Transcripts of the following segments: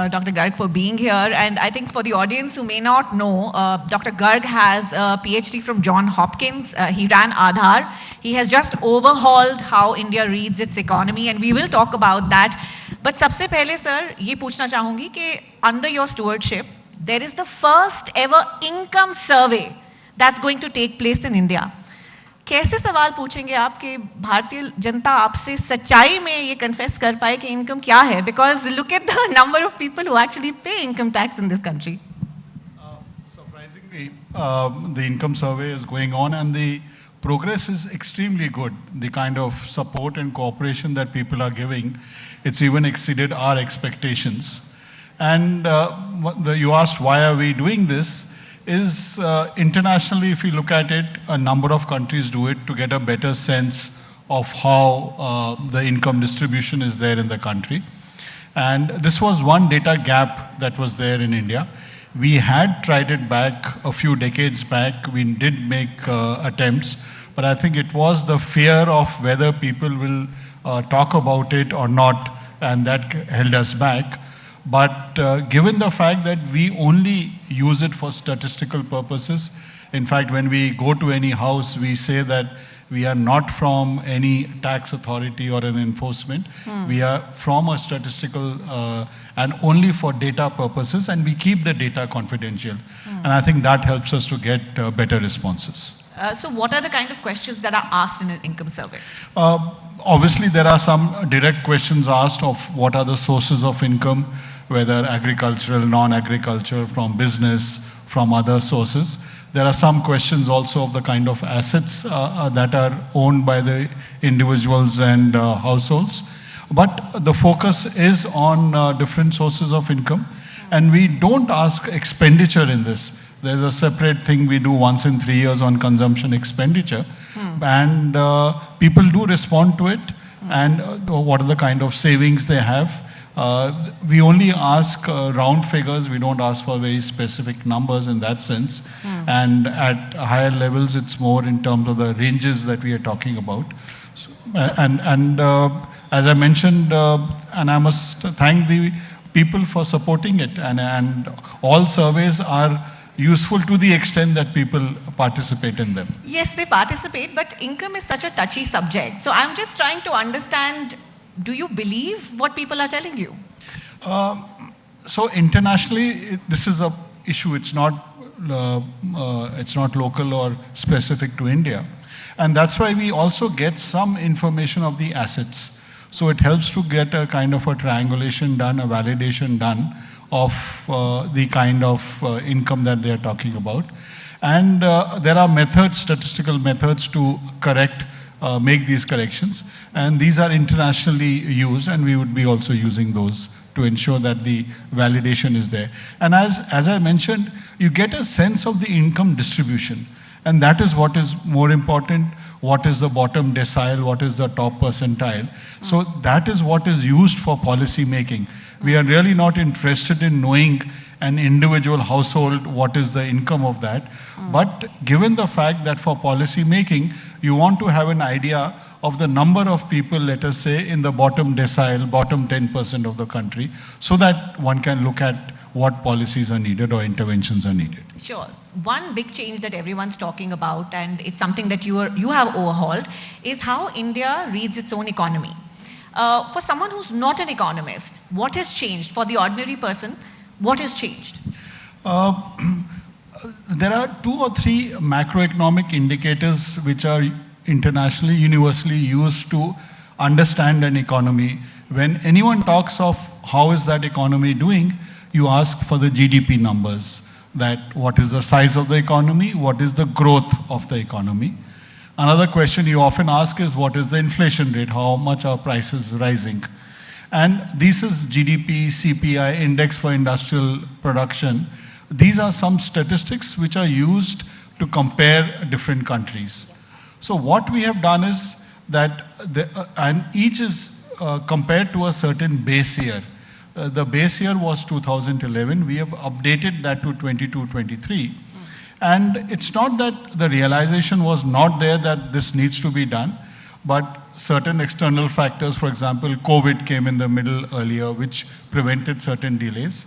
Dr. Garg, for being here. And I think for the audience who may not know, Dr. Garg has a PhD from Johns Hopkins. He ran Aadhaar. He has just overhauled how India reads its economy, and we will talk about that. But सबसे पहले sir, ये पूछना चाहूँगी कि under your stewardship, there is the first ever income survey that's going to take place in India. कैसे सवाल पूछेंगे आप कि भारतीय जनता आपसे सच्चाई में ये कन्फेस कर पाए कि इनकम क्या है? Because look at the number of people who actually pay income tax in this country. Surprisingly, the income survey is going on and the progress is extremely good. The kind of support and cooperation that people are giving, it's even exceeded our expectations. And you asked why are we doing this? Is internationally, if you look at it, a number of countries do it to get a better sense of how the income distribution is there in the country. And this was one data gap that was there in India. We had tried it back a few decades back. We did make attempts, but I think it was the fear of whether people will talk about it or not, and that held us back. But given the fact that we only use it for statistical purposes, in fact, when we go to any house, we say that we are not from any tax authority or an enforcement. We are from a statistical and only for data purposes, and we keep the data confidential. And I think that helps us to get better responses. So what are the kind of questions that are asked in an income survey? Obviously, there are some direct questions asked of what are the sources of income, whether agricultural, non-agricultural, from business, from other sources. There are some questions also of the kind of assets that are owned by the individuals and households. But the focus is on different sources of income. And we don't ask expenditure in this. There's a separate thing we do once in 3 years on consumption expenditure. And people do respond to it. And what are the kind of savings they have. We only ask round figures. We don't ask for very specific numbers in that sense. And at higher levels, it's more in terms of the ranges that we are talking about. So, as I mentioned, and I must thank the people for supporting it. And all surveys are useful to the extent that people participate in them. Yes, they participate, but income is such a touchy subject. So I'm just trying to understand, do you believe what people are telling you? So internationally, this is a issue. It's not local or specific to India. And that's why we also get some information of the assets. So it helps to get a kind of a triangulation done, a validation done of the kind of income that they are talking about. And there are methods, statistical methods to correct, make these corrections. And these are internationally used, and we would be also using those to ensure that the validation is there. And as I mentioned, you get a sense of the income distribution. And that is what is more important. What is the bottom decile? What is the top percentile? So that is what is used for policy making. We are really not interested in knowing an individual household, what is the income of that. But given the fact that for policy making, you want to have an idea of the number of people, let us say, in the bottom decile, bottom 10% of the country, so that one can look at what policies are needed or interventions are needed. Sure. One big change that everyone's talking about, and it's something that you have overhauled, is how India reads its own economy. For someone who's not an economist, what has changed? For the ordinary person, what has changed? There are 2 or 3 macroeconomic indicators which are internationally, universally used to understand an economy. When anyone talks of how is that economy doing, you ask for the GDP numbers, that what is the size of the economy, what is the growth of the economy. Another question you often ask is what is the inflation rate, how much are prices rising. And this is GDP, CPI, Index for Industrial Production. These are some statistics which are used to compare different countries. So what we have done is that, and each is compared to a certain base year. The base year was 2011. We have updated that to 22-23. And it's not that the realization was not there that this needs to be done, but certain external factors. For example, COVID came in the middle earlier, which prevented certain delays.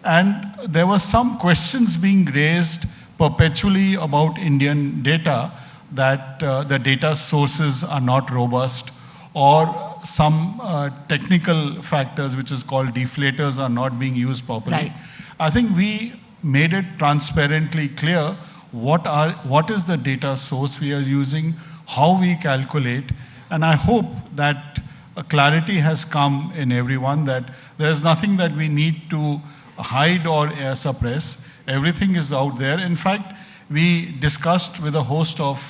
And there were some questions being raised perpetually about Indian data, that the data sources are not robust, or some technical factors, which is called deflators, are not being used properly. Right. I think we made it transparently clear what is the data source we are using, how we calculate, and I hope that clarity has come in everyone, that there is nothing that we need to hide or suppress. Everything is out there. In fact, we discussed with a host of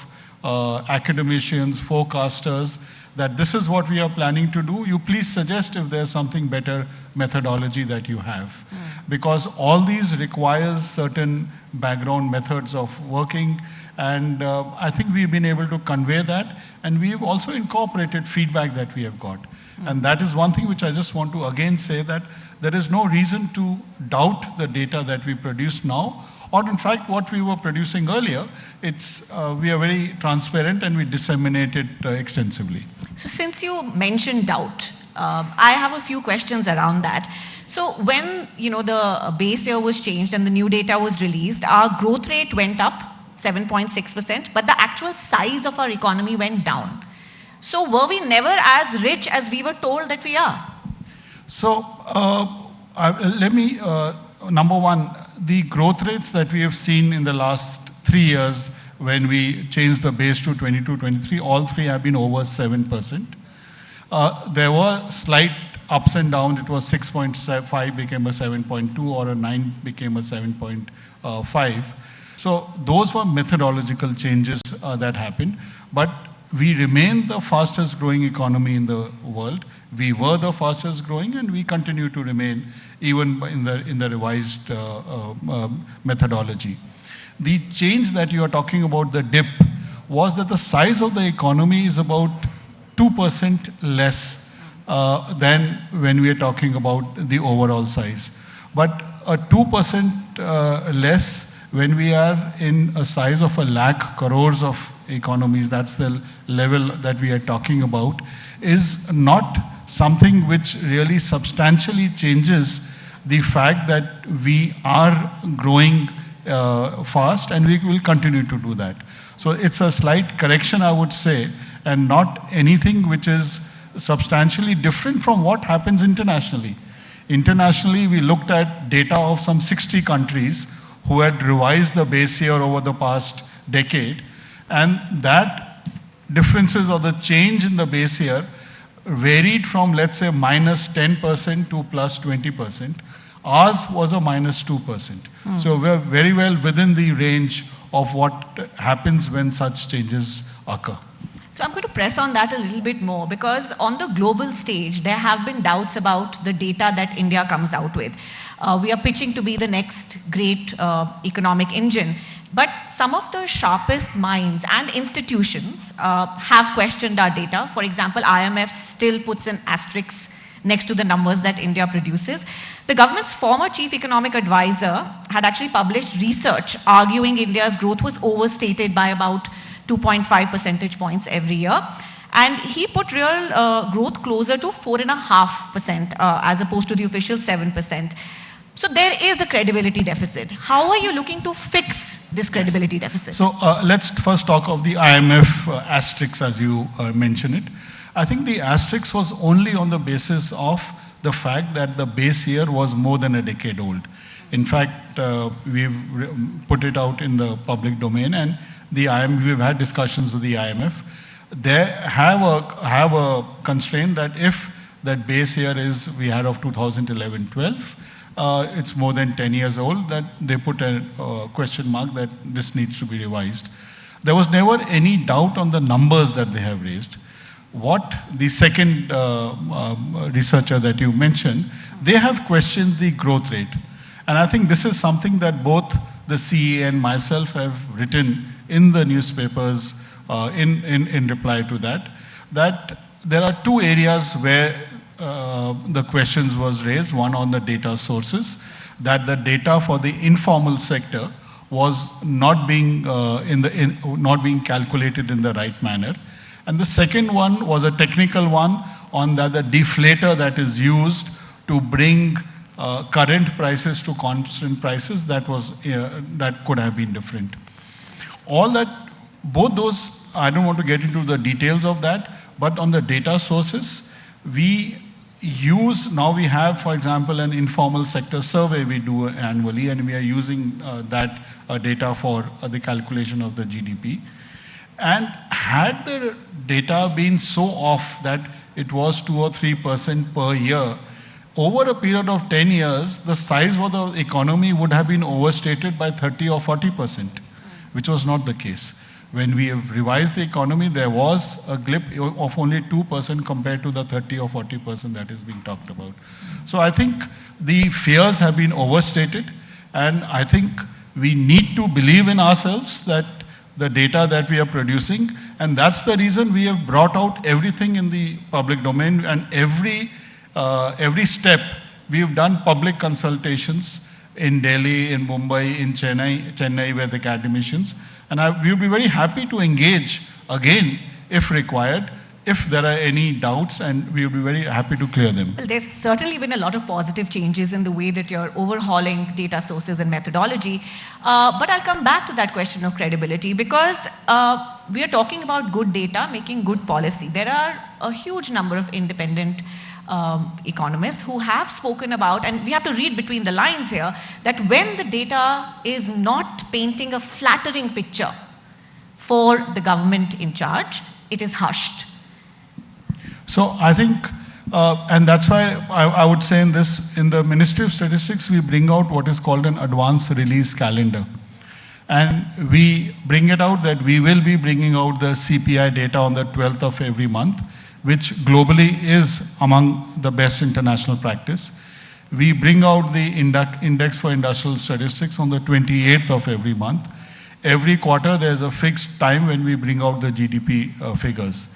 academicians, forecasters, that this is what we are planning to do. You please suggest if there's something better methodology that you have. Because all these requires certain background methods of working, and I think we've been able to convey that, and we've also incorporated feedback that we have got. And that is one thing which I just want to again say, that there is no reason to doubt the data that we produce now, or in fact what we were producing earlier. It's we are very transparent and we disseminate it extensively. So since you mentioned doubt, I have a few questions around that. So when the base year was changed and the new data was released, our growth rate went up 7.6%, but the actual size of our economy went down. So were we never as rich as we were told that we are? So let me, number one, the growth rates that we have seen in the last 3 years, when we changed the base to 22-23, all three have been over 7%. There were slight ups and downs. It was 6.5 became a 7.2, or a 9 became a 7.5. So those were methodological changes that happened. But we remain the fastest growing economy in the world. We were the fastest growing, and we continue to remain even in the revised methodology. The change that you are talking about, the dip, was that the size of the economy is about 2% less than when we are talking about the overall size. But a 2% less when we are in a size of 1 lakh crores of economies, that's the level that we are talking about, is not something which really substantially changes the fact that we are growing fast, and we will continue to do that. So it's a slight correction, I would say, and not anything which is substantially different from what happens internationally. Internationally, we looked at data of some 60 countries who had revised the base year over the past decade, and that differences or the change in the base year varied from, let's say, minus 10% to plus 20%. Ours was a minus 2%. So we're very well within the range of what happens when such changes occur. So I'm going to press on that a little bit more, because on the global stage, there have been doubts about the data that India comes out with. We are pitching to be the next great economic engine. But some of the sharpest minds and institutions have questioned our data. For example, IMF still puts an asterisk next to the numbers that India produces. The government's former chief economic advisor had actually published research arguing India's growth was overstated by about 2.5 percentage points every year. And he put real growth closer to 4.5% as opposed to the official 7%. So there is a credibility deficit. How are you looking to fix this credibility deficit? So let's first talk of the IMF asterisk, as you mentioned it. I think the asterisk was only on the basis of the fact that the base year was more than a decade old. In fact, we've put it out in the public domain, and the IMF, we've had discussions with the IMF. They have a constraint that if that base year is we had of 2011-12, it's more than 10 years old, that they put a question mark that this needs to be revised. There was never any doubt on the numbers that they have raised. What the second researcher that you mentioned, they have questioned the growth rate. And I think this is something that both the CA and myself have written in the newspapers in reply to that, that there are two areas where the questions was raised. One on the data sources, that the data for the informal sector was not being not being calculated in the right manner. And the second one was a technical one on the deflator that is used to bring current prices to constant prices. That could have been different. Both those, I don't want to get into the details of that, but on the data sources, we have, for example, an informal sector survey we do annually, and we are using that data for the calculation of the GDP. And had the data been so off that it was 2 or 3% per year, over a period of 10 years, the size of the economy would have been overstated by 30 or 40%, which was not the case. When we have revised the economy, there was a blip of only 2% compared to the 30 or 40% that is being talked about. So I think the fears have been overstated, and I think we need to believe in ourselves that the data that we are producing, and that's the reason we have brought out everything in the public domain, and every step we have done public consultations in Delhi, in Mumbai, in Chennai with academicians. And we would be very happy to engage again if required, if there are any doubts, and we would be very happy to clear them. Well, there's certainly been a lot of positive changes in the way that you're overhauling data sources and methodology. But I'll come back to that question of credibility, because we are talking about good data, making good policy. There are a huge number of independent economists who have spoken about, and we have to read between the lines here, that when the data is not painting a flattering picture for the government in charge, it is hushed. So I think, and that's why I would say in the Ministry of Statistics, we bring out what is called an advance release calendar. And we bring it out that we will be bringing out the CPI data on the 12th of every month, which globally is among the best international practice. We bring out the Index for Industrial Statistics on the 28th of every month. Every quarter, there's a fixed time when we bring out the GDP figures.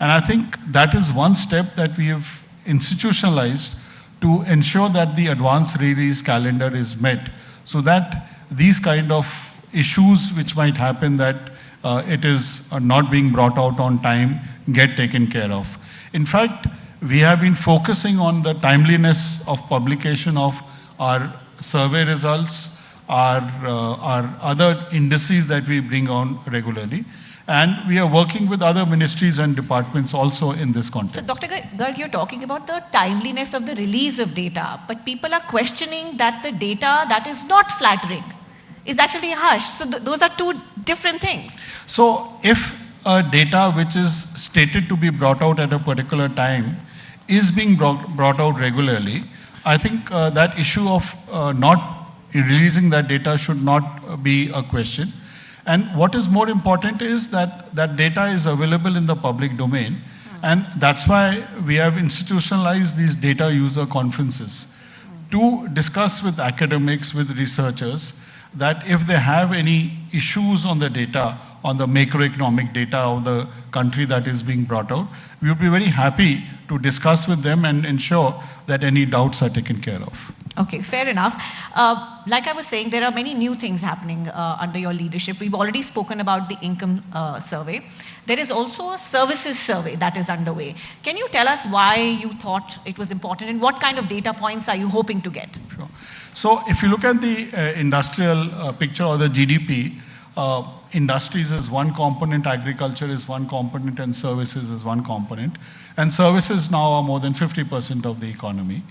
And I think that is one step that we have institutionalized to ensure that the advance release calendar is met, so that these kind of issues which might happen, that it is not being brought out on time, get taken care of. In fact, we have been focusing on the timeliness of publication of our survey results, our other indices that we bring on regularly. And we are working with other ministries and departments also in this context. So Dr. Garg, you're talking about the timeliness of the release of data, but people are questioning that the data that is not flattering is actually hushed. So those are two different things. So if data which is stated to be brought out at a particular time is being brought out regularly, I think that issue of not releasing that data should not be a question. And what is more important is that that data is available in the public domain. And that's why we have institutionalized these data user conferences to discuss with academics, with researchers, that if they have any issues on the data, on the macroeconomic data of the country that is being brought out, we would be very happy to discuss with them and ensure that any doubts are taken care of. Okay, fair enough. Like I was saying, there are many new things happening under your leadership. We've already spoken about the income survey. There is also a services survey that is underway. Can you tell us why you thought it was important, and what kind of data points are you hoping to get? Sure. So if you look at the industrial picture or the GDP, industries is one component, agriculture is one component, and services is one component. And services now are more than 50% of the economy.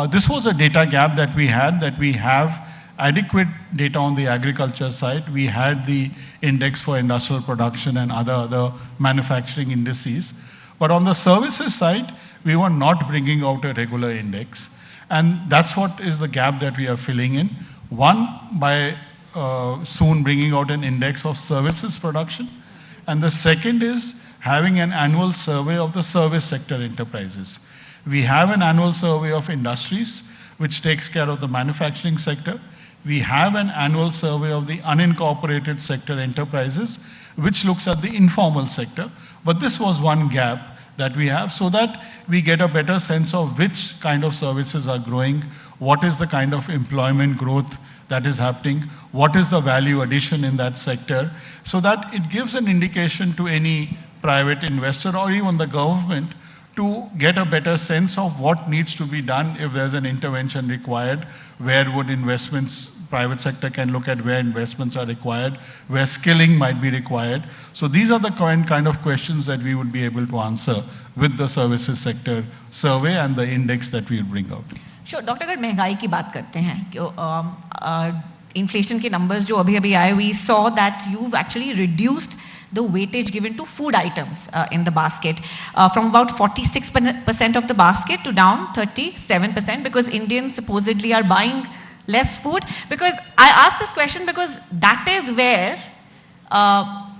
This was a data gap that we had, that we have adequate data on the agriculture side. We had the index for industrial production and other manufacturing indices. But on the services side, we were not bringing out a regular index. And that's what is the gap that we are filling in. One, by soon bringing out an index of services production. And the second is having an annual survey of the service sector enterprises. We have an annual survey of industries, which takes care of the manufacturing sector. We have an annual survey of the unincorporated sector enterprises, which looks at the informal sector. But this was one gap that we have, so that we get a better sense of which kind of services are growing, what is the kind of employment growth that is happening, what is the value addition in that sector, so that it gives an indication to any private investor or even the government to get a better sense of what needs to be done if there's an intervention required, where would investments, private sector can look at where investments are required, where skilling might be required. So these are the kind of questions that we would be able to answer with the services sector survey and the index that we will bring out. Sure, doctor अगर महंगाई की बात करते हैं कि inflation के numbers जो अभी आए, we saw that you've actually reduced the weightage given to food items in the basket from about 46% of the basket to down 37% because Indians supposedly are buying less food. Because I ask this question because that is where,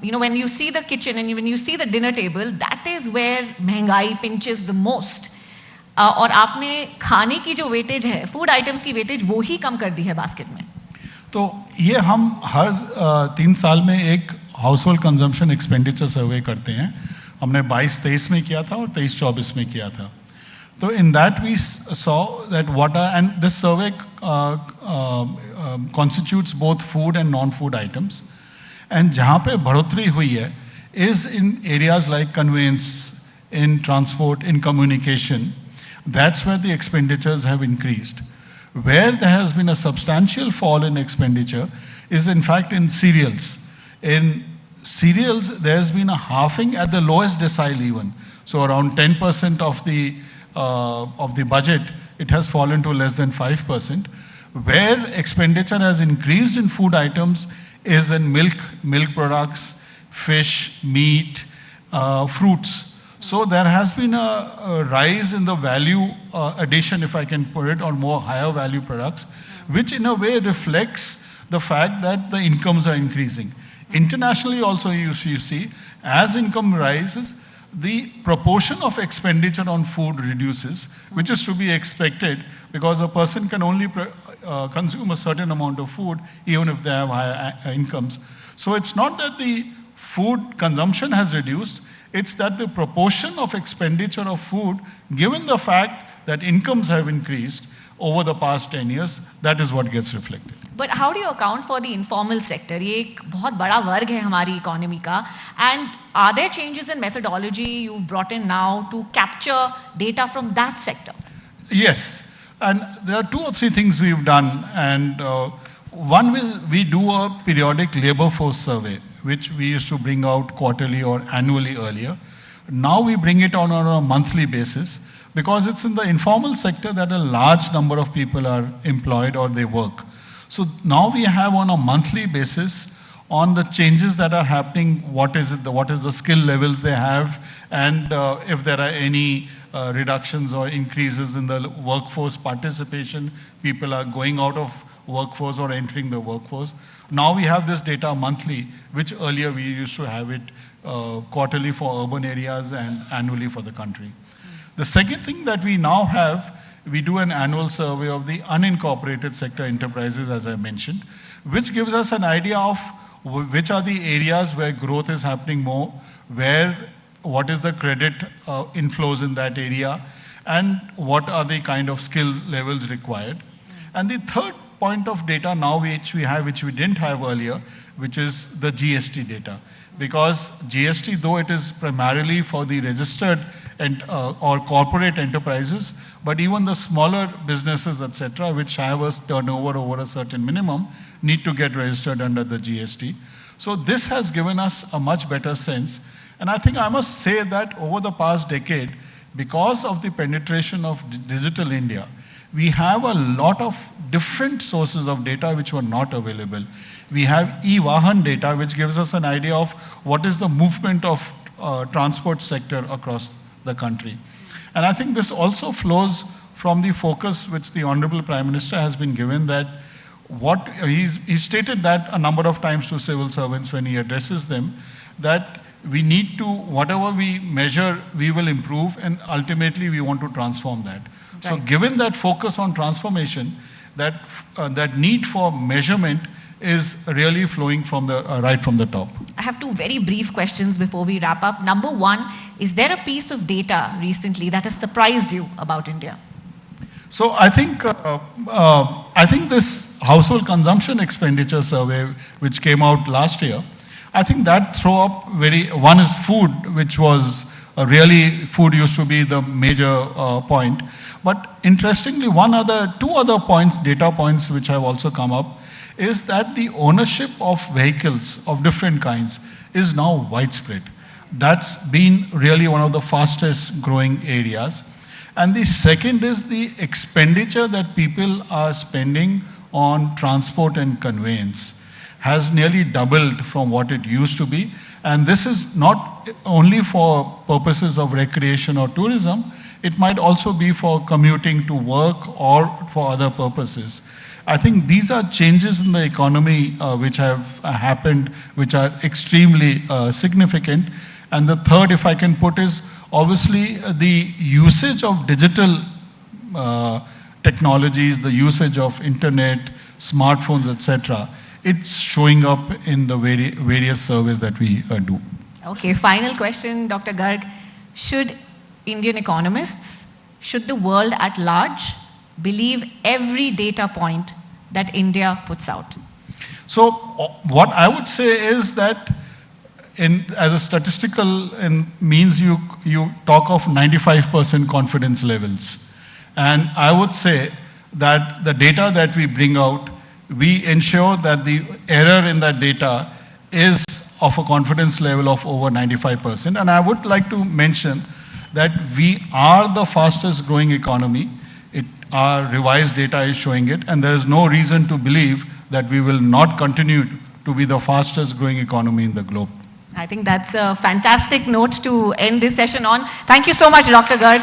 when you see the kitchen and when you see the dinner table, that is where महंगाई pinches the most. और आपने खाने की जो weightage है, food items की weightage वो ही कम कर दी है बास्केट में. तो ये हम हर 3 साल में एक हाउस होल्ड कंजम्पशन एक्सपेंडिचर सर्वे करते हैं. हमने 22-23 में किया था और 23-24 में किया था. तो in that we saw that what are, and this survey constitutes both food and non food items. And जहाँ पे बढ़ोतरी हुई है is in areas like conveyance, in transport, in communication. That's where the expenditures have increased. Where there has been a substantial fall in expenditure is in fact in cereals. In cereals, there has been a halving at the lowest decile even. So around 10% of the budget, it has fallen to less than 5%. Where expenditure has increased in food items is in milk products, fish, meat, fruits. So there has been a rise in the value addition, if I can put it, on more higher value products, which in a way reflects the fact that the incomes are increasing. Internationally also you see, as income rises, the proportion of expenditure on food reduces, which is to be expected because a person can only consume a certain amount of food even if they have higher incomes. So it's not that the food consumption has reduced, it's that the proportion of expenditure of food, given the fact that incomes have increased over the past 10 years, that is what gets reflected. But how do you account for the informal sector? ये एक बहुत बड़ा वर्ग है हमारी economy का. And are there changes in methodology you've brought in now to capture data from that sector? Yes, and there are 2 or 3 things we've done, and one is we do a periodic labor force survey, which we used to bring out quarterly or annually earlier. Now we bring it on a monthly basis because it's in the informal sector that a large number of people are employed or they work. So now we have on a monthly basis on the changes that are happening, what is the skill levels they have, and if there are any reductions or increases in the workforce participation, people are going out of workforce or entering the workforce. Now we have this data monthly, which earlier we used to have it quarterly for urban areas and annually for the country. The second thing that we now have, we do an annual survey of the unincorporated sector enterprises, as I mentioned, which gives us an idea of which are the areas where growth is happening more, what is the credit inflows in that area, and what are the kind of skill levels required. And the third point of data now which we have, which we didn't have earlier, which is the GST data. Because GST, though it is primarily for the registered or corporate enterprises, but even the smaller businesses, etc., which have a turnover over a certain minimum, need to get registered under the GST. So this has given us a much better sense. And I think I must say that over the past decade, because of the penetration of digital India, we have a lot of different sources of data which were not available. We have e-Vahan data, which gives us an idea of what is the movement of transport sector across the country. And I think this also flows from the focus which the Honorable Prime Minister has been given, that he stated that a number of times to civil servants when he addresses them, that we need to, whatever we measure, we will improve, and ultimately we want to transform that. Right. So given that focus on transformation, that need for measurement is really flowing from the right from the top. I have 2 very brief questions before we wrap up. Number 1, is there a piece of data recently that has surprised you about India? So I think this household consumption expenditure survey, which came out last year, I think that throw up one is food, which was really, food used to be the major point. But interestingly, two other points, data points which have also come up, is that the ownership of vehicles of different kinds is now widespread. That's been really one of the fastest growing areas. And the second is the expenditure that people are spending on transport and conveyance has nearly doubled from what it used to be. And this is not only for purposes of recreation or tourism, it might also be for commuting to work or for other purposes. I think these are changes in the economy which have happened, which are extremely significant. And the third, if I can put, is obviously the usage of digital technologies, the usage of internet, smartphones, etc. It's showing up in the various surveys that we do. Okay, final question, Dr. Garg. Should Indian economists, should the world at large believe every data point that India puts out? So what I would say is that as a statistical means, you talk of 95% confidence levels. And I would say that the data that we bring out, we ensure that the error in that data is of a confidence level of over 95%. And I would like to mention that we are the fastest growing economy. Our revised data is showing it, and there is no reason to believe that we will not continue to be the fastest growing economy in the globe. I think that's a fantastic note to end this session on. Thank you so much, Dr. Garg.